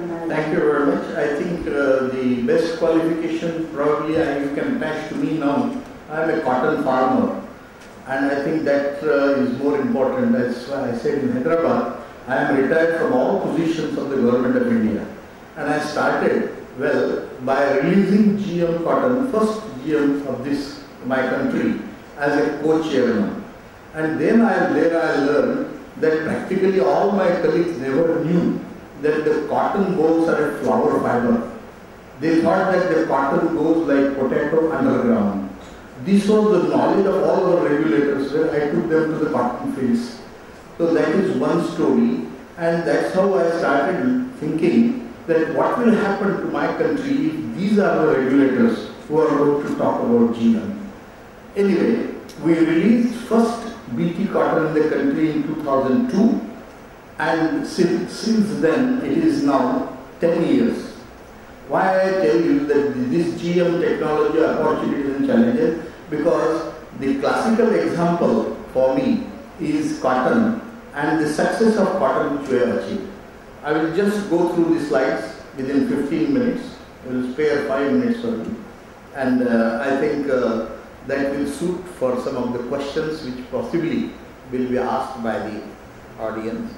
Thank you very much. I think the best qualification probably you can attach to me now. I am a cotton farmer, and I think that is more important. As I said in Hyderabad, I am retired from all positions of the government of India, and I started by releasing GM Cotton, first GM of this my country, as a co-chairman. And then I learned that practically all my colleagues never knew that the cotton bolls are a flower fiber. They thought that the cotton goes like potato underground. This was the knowledge of all the regulators when I took them to the cotton fields. So that is one story, and that's how I started thinking that what will happen to my country if these are the regulators who are going to talk about GM. Anyway, we released first BTCotton in the country in 2002, and since then it is now 10 years. Why I tell you that this GM technology opportunities and challenges, because the classical example for me is cotton and the success of cotton which we have achieved. I will just go through the slides within 15 minutes. I will spare 5 minutes for you, and I think that will suit for some of the questions which possibly will be asked by the audience.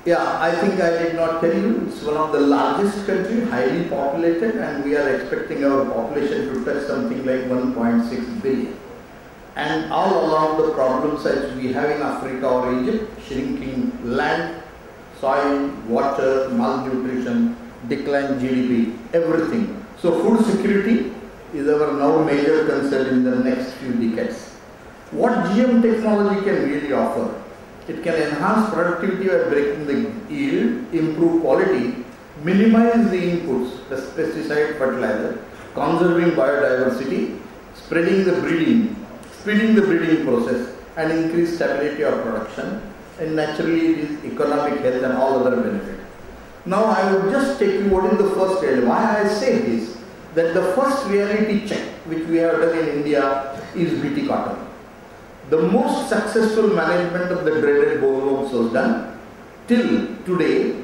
Yeah, I think I did not tell you, it's one of the largest country, highly populated, and we are expecting our population to touch something like 1.6 billion. And all along the problems that we have in Africa or Egypt, shrinking land, soil, water, malnutrition, declined GDP, everything. So food security is our now major concern in the next few decades. What GM technology can really offer? It can enhance productivity by breaking the yield, improve quality, minimize the inputs, the pesticide, fertilizer, conserving biodiversity, speeding the breeding process, and increase stability of production, and naturally it is economic health and all other benefits. Now I will just take you what is the first reality. Why I say this, that the first reality check which we have done in India is BTCotton. The most successful management of the dreaded bollworms was done. Till today,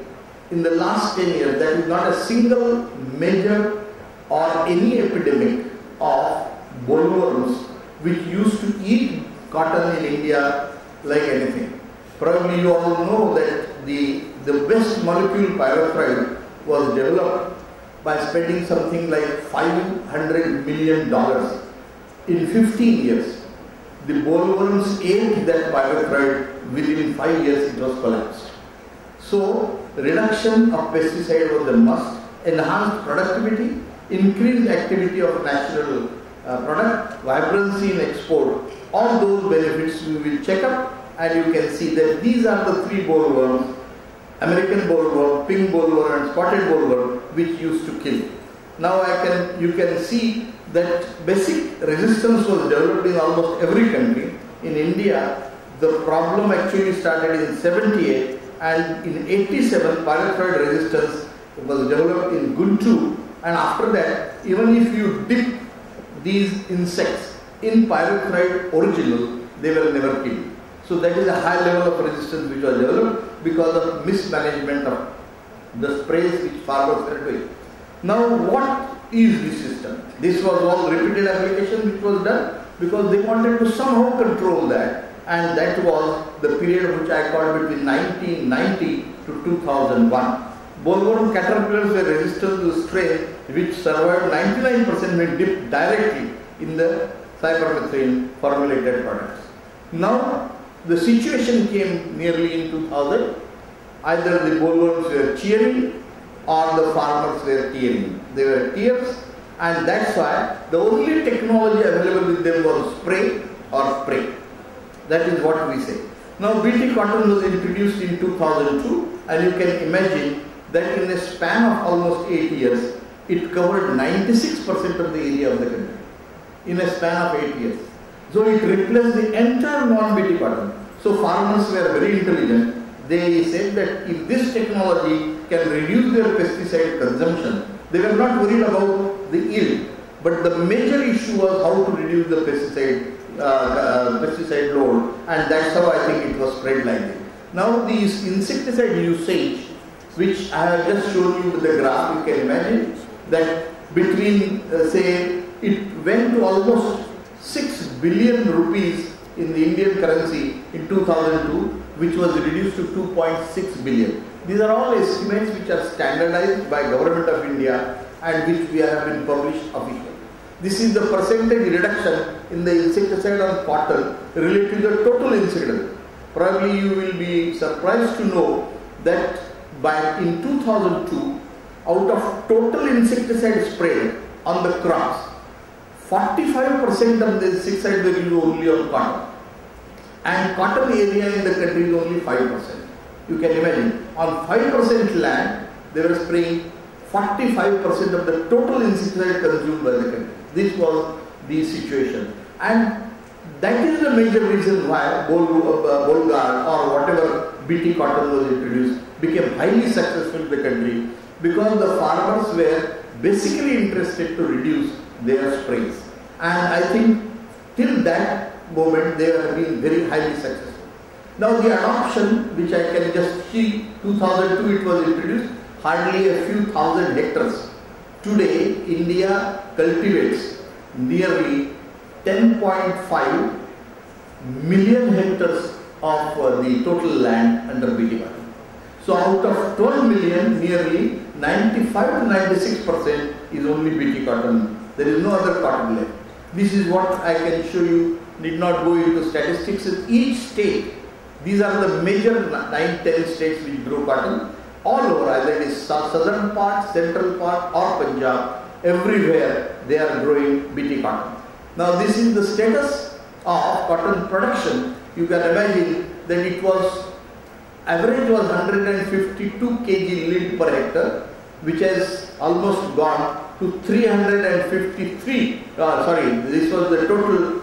in the last 10 years, there is not a single major or any epidemic of bollworms which used to eat cotton in India like anything. Probably you all know that the best molecule pyrethroid was developed by spending something like $500 million in 15 years. The bollworms ate that pyrethroid, within 5 years it was collapsed. So reduction of pesticide was a must, enhanced productivity, increased activity of natural product, vibrancy in export, all those benefits we will check up, and you can see that these are the three bollworms, American bollworm, pink bollworm and spotted bollworm, which used to kill. Now you can see that basic resistance was developed in almost every country. In India, the problem actually started in 78, and in 87 pyrethroid resistance was developed in Guntur, and after that, even if you dip these insects in pyrethroid original, they were never killed. So that is a high level of resistance which was developed because of mismanagement of the sprays which farmers were doing. Now what is this system? This was all repeated application which was done because they wanted to somehow control that, and that was the period which I called between 1990 to 2001. Bollworm caterpillars were resistant to strain which survived 99% when dipped directly in the cypermethrin formulated products. Now the situation came nearly in 2000. Either the bollworms were cheering or the farmers were tearing. They were tears, and that's why the only technology available with them was spray or spray. That is what we say. Now BTCotton was introduced in 2002, and you can imagine that in a span of almost 8 years, it covered 96% of the area of the country. In a span of 8 years. So it replaced the entire non-BTCotton. So farmers were very intelligent. They said that if this technology can reduce their pesticide consumption, they were not worried about the yield. But the major issue was how to reduce the pesticide load, and that's how I think it was spread like this. Now these insecticide usage which I have just shown you with the graph. You can imagine that between, say, it went to almost 6 billion rupees in the Indian currency in 2002, which was reduced to 2.6 billion. These are all estimates which are standardized by Government of India and which we have been published officially. This is the percentage reduction in the insecticide on cotton related to the total insecticide. Probably you will be surprised to know that in 2002, out of total insecticide sprayed on the crops, 45% of the insecticide were used only on cotton. And cotton area in the country is only 5%. You can imagine, on 5% land, they were spraying 45% of the total insecticide consumed by the country. This was the situation. And that is the major reason why Bolgard or whatever BTCotton was introduced became highly successful in the country, because the farmers were basically interested to reduce their sprays. And I think till that moment they have been very highly successful. Now the adoption, which I can just see, 2002 it was introduced, hardly a few thousand hectares. Today India cultivates nearly 10.5 million hectares of the total land under BTCotton. So out of 12 million, nearly 95 to 96% is only BTCotton. There is no other cotton left. This is what I can show you. Need not go into statistics. In each state, these are the major 9-10 states which grow cotton. All over, either it is southern part, central part or Punjab, everywhere they are growing BTCotton. Now this is the status of cotton production. You can imagine that it was, average was 152 kg lint per hectare, which has almost gone to 353, this was the total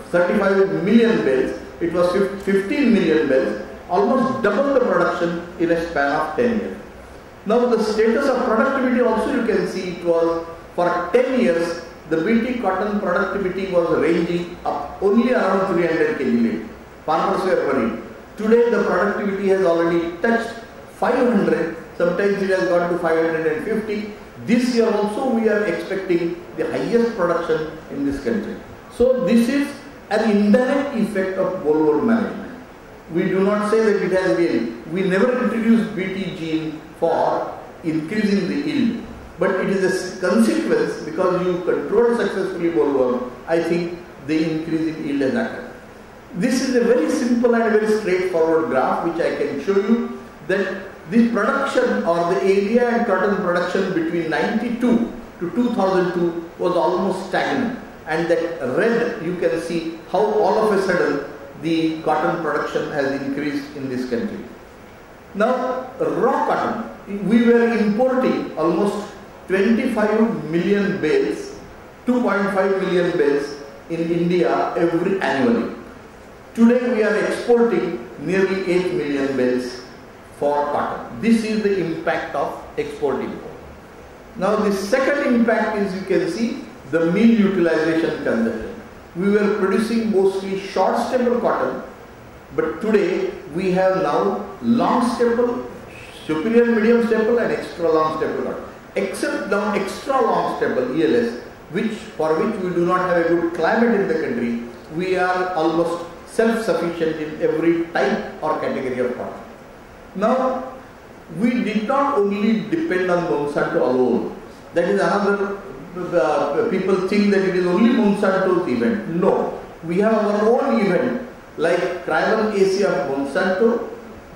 35 million bales, it was 15 million bales, almost double the production in a span of 10 years. Now the status of productivity also you can see, it was for 10 years, the BTCotton productivity was ranging up only around 300 kg lint. Farmers were worried. Today the productivity has already touched 500, sometimes it has gone to 550. This year also we are expecting the highest production in this country. So this is an indirect effect of bollworm management. We do not say that it has been. We never introduced BT gene for increasing the yield. But it is a consequence, because you control successfully bollworm, I think the increase in yield has occurred. This is a very simple and very straightforward graph which I can show you, that the production or the area and cotton production between 92 to 2002 was almost stagnant, and that red you can see how all of a sudden the cotton production has increased in this country. Now raw cotton, we were importing almost 25 million bales, 2.5 million bales in India annually. Today we are exporting nearly 8 million bales for cotton. This is the impact of exporting. Now the second impact is, you can see, the meal utilization consumption. We were producing mostly short staple cotton, but today we have now long staple, superior medium staple and extra long staple cotton. Except now extra long staple ELS, for which we do not have a good climate in the country, we are almost self-sufficient in every type or category of cotton. Now, we did not only depend on Monsanto alone. That is another, people think that it is only Monsanto's event. No, we have our own event, like Cryon AC of Monsanto,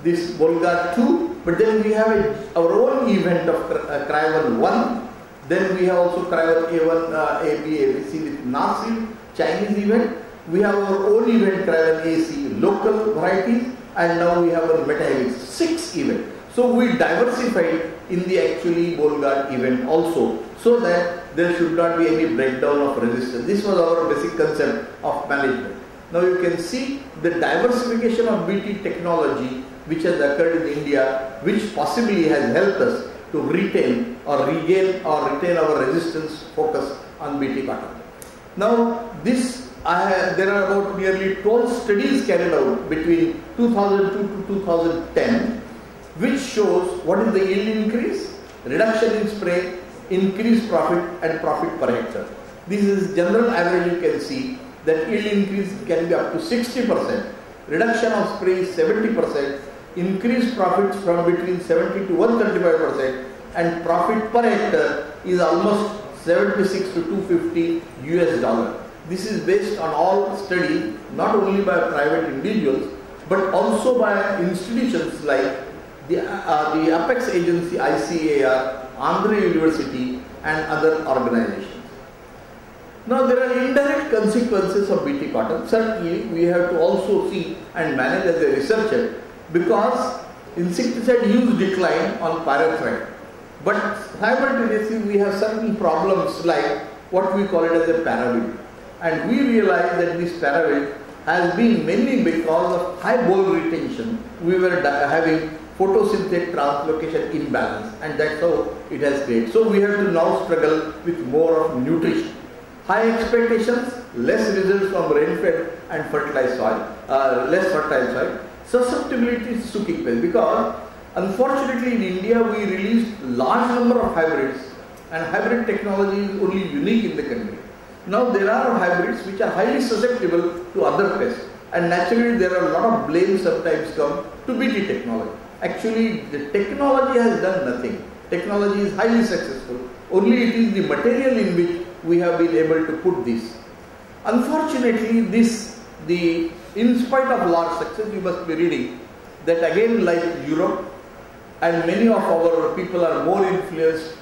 this Bolgard 2, but then we have our own event of Cryon 1, then we have also Cryon A1, AB, ABC with Nasim, Chinese event. We have our own event, Cryon AC, local varieties, and now we have our Metahelix, 6 events. So we diversified in the actually Bolgard event also, so that there should not be any breakdown of resistance. This was our basic concept of management. Now you can see the diversification of BT technology which has occurred in India, which possibly has helped us to retain or regain or retain our resistance focus on BTCotton. Now there are about nearly 12 studies carried out between 2002 to 2010, which shows what is the yield increase, reduction in spray, increased profit and profit per hectare. This is general average. You can see that yield increase can be up to 60%, reduction of spray is 70%, increased profits from between 70 to 135%, and profit per hectare is almost 76 to 250 US dollar. This is based on all studies, not only by private individuals, but also by institutions like the Apex Agency ICAR, Andhra University and other organizations. Now there are indirect consequences of BTCotton. Certainly we have to also see and manage as a researcher, because insecticide use decline on pyrethroid. But simultaneously we have certain problems like what we call it as a paravid. And we realize that this paravid has been mainly because of high bole retention. We were having photosynthetic translocation imbalance, and that's how it has created. So we have to now struggle with more of nutrition. High expectations, less results from rain-fed and fertilized soil, less fertile soil. Susceptibility to sooking pest, because unfortunately in India we released large number of hybrids, and hybrid technology is only unique in the country. Now there are hybrids which are highly susceptible to other pests, and naturally there are a lot of blame sometimes come to BT technology. Actually the technology has done nothing. Technology is highly successful. Only it is the material in which we have been able to put this. Unfortunately in spite of large success, you must be reading that again, like Europe, and many of our people are more influenced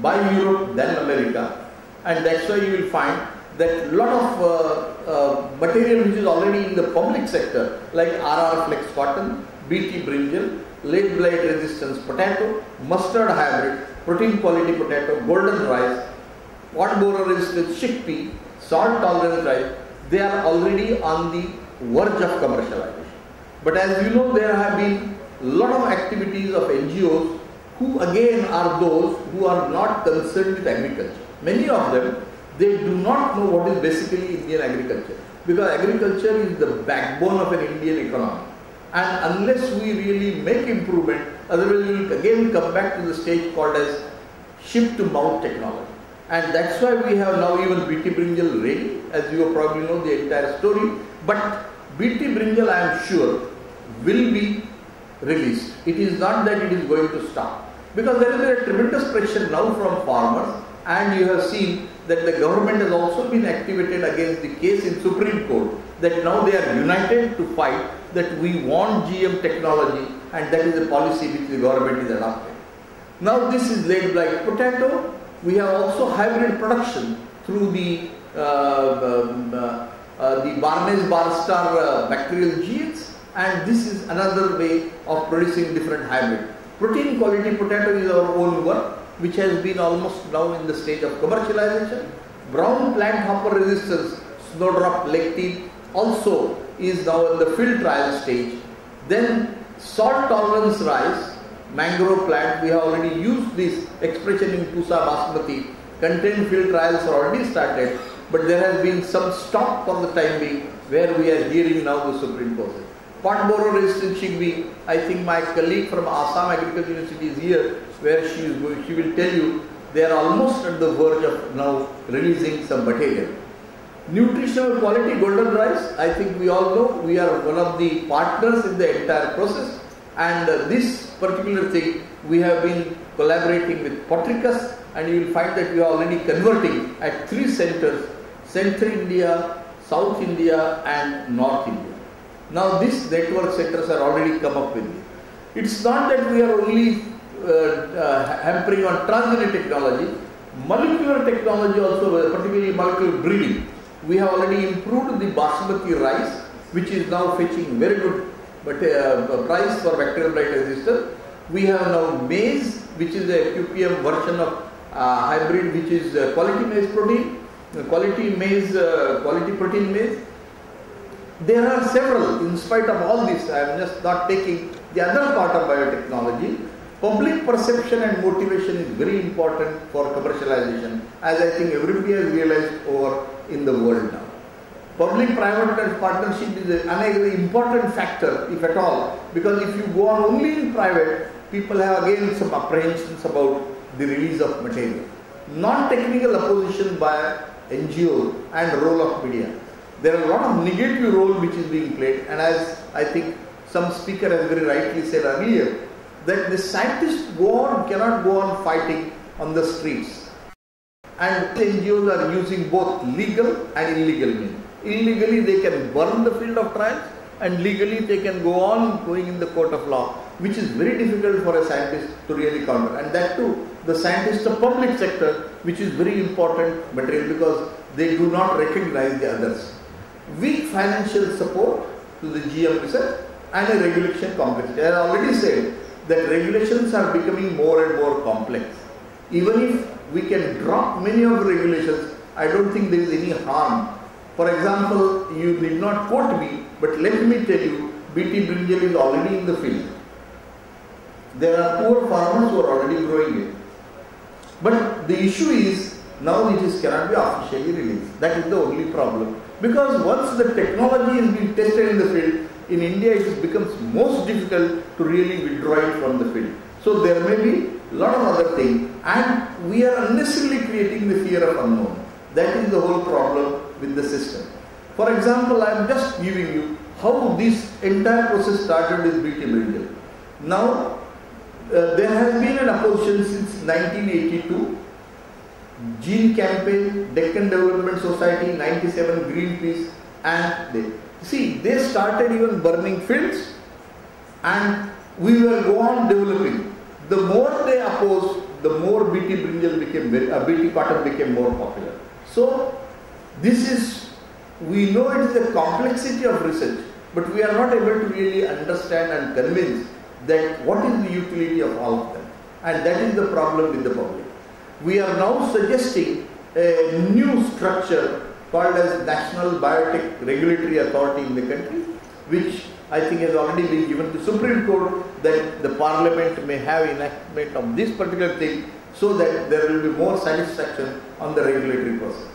by Europe than America, and that's why you will find that a lot of material which is already in the public sector, like RR flex cotton, BT brinjal, late blight resistance potato, mustard hybrid, protein quality potato, golden rice, pot borer resistance chickpea, salt tolerance rice, they are already on the verge of commercialization. But as you know, there have been a lot of activities of NGOs who again are those who are not concerned with agriculture. Many of them, they do not know what is basically Indian agriculture, because agriculture is the backbone of an Indian economy. And unless we really make improvement, otherwise we will again come back to the stage called as ship to mouth technology. And that's why we have now even BT brinjal ready, as you probably know the entire story. But BT brinjal, I am sure, will be released. It is not that it is going to stop, because there is a tremendous pressure now from farmers, and you have seen that the government has also been activated against the case in Supreme Court, that now they are united to fight that we want GM technology, and that is the policy which the government is adopting. Now this is late blight potato. We have also hybrid production through the Barnes Bar Star bacterial genes, and this is another way of producing different hybrid. Protein quality potato is our own work, which has been almost now in the stage of commercialization. Brown plant hopper resistance, snowdrop lectine also is now in the field trial stage. Then salt tolerance rice, mangrove plant, we have already used this expression in Pusa Basmati. Content field trials are already started, but there has been some stop for the time being, where we are hearing now the Supreme Court. Pot borer resistant chickpea, I think my colleague from Assam Agricultural University is here, where she will tell you they are almost at the verge of now releasing some material. Nutritional quality golden rice, I think we all know we are one of the partners in the entire process, and this particular thing we have been collaborating with Potricus, and you will find that we are already converting at 3 centers: Central India, South India and North India. Now these network centers are already come up with it. It's not that we are only hampering on transgenic technology, molecular technology also, particularly molecular breeding. We have already improved the basmati rice, which is now fetching very good price for bacterial blight resistance. We have now maize, which is a QPM version of hybrid, which is quality maize protein, quality protein maize. There are several. In spite of all this, I am just not taking the other part of biotechnology. Public perception and motivation is very important for commercialization, as I think everybody has realized over in the world now. Public-private partnership is another important factor, if at all, because if you go on only in private, people have again some apprehensions about the release of material. Non-technical opposition by NGOs and role of media. There are a lot of negative role which is being played, and as I think some speaker has very rightly said earlier, that the scientists cannot go on fighting on the streets. And NGOs are using both legal and illegal means. Illegally they can burn the field of trials, and legally they can go on going in the court of law, which is very difficult for a scientist to really counter. And that too, the scientists of public sector, which is very important material because they do not recognize the others. Weak financial support to the GM research and a regulation complexity. I already said that regulations are becoming more and more complex. Even if we can drop many of the regulations, I don't think there is any harm. For example, you did not quote me, but let me tell you, BT brinjal is already in the field. There are poor farmers who are already growing it. But the issue is, now it cannot be officially released. That is the only problem. Because once the technology is being tested in the field, in India it becomes most difficult to really withdraw it from the field. So there may be a lot of other things, and we are unnecessarily creating the fear of unknown. That is the whole problem with the system. For example, I am just giving you how this entire process started with BT brinjal. Now, there has been an opposition since 1982. Gene Campaign, Deccan Development Society, 97, Greenpeace, and they started even burning fields, and we will go on developing. The more they opposed, the more BT brinjal became, BT cotton became more popular. So, we know it is a complexity of research, but we are not able to really understand and convince that what is the utility of all of them. And that is the problem with the public. We are now suggesting a new structure called as National Biotech Regulatory Authority in the country, which I think has already been given to Supreme Court, that the Parliament may have enactment of this particular thing so that there will be more satisfaction on the regulatory process.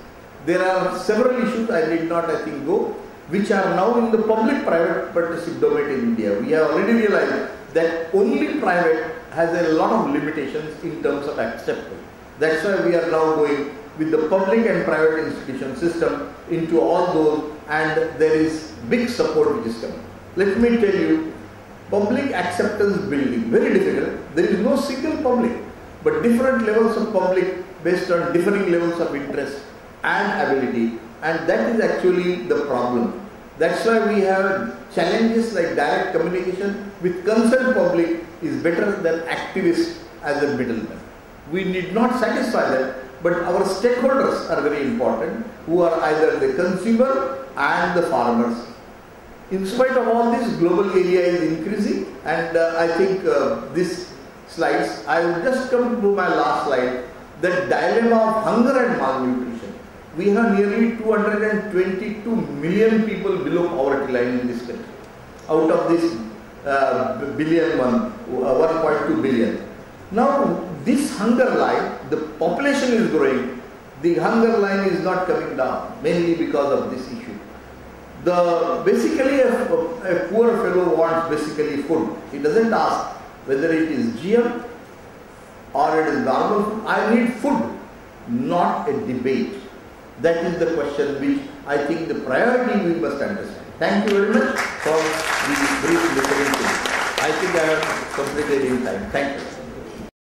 There are several issues I did not, I think, go, which are now in the public-private partnership domain in India. We have already realized that only private has a lot of limitations in terms of acceptance. That's why we are now going with the public and private institution system into all those, and there is big support which is coming. Let me tell you, public acceptance building, very difficult. There is no single public, but different levels of public based on differing levels of interest and ability, and that is actually the problem. That's why we have challenges like direct communication with concerned public is better than activists as a middleman. We need not satisfy them, but our stakeholders are very important, who are either the consumer and the farmers. In spite of all this, global area is increasing, and I think this slides, I will just come to my last slide, the dilemma of hunger and malnutrition. We have nearly 222 million people below poverty line in this country. Out of this 1.2 billion. Now, this hunger line, the population is growing, the hunger line is not coming down, mainly because of this issue. Basically, a poor fellow wants basically food. He doesn't ask whether it is GM or it is normal food. I need food, not a debate. That is the question which I think the priority we must understand. Thank you very much for the brief listening to me. I think I have completed in time. Thank you.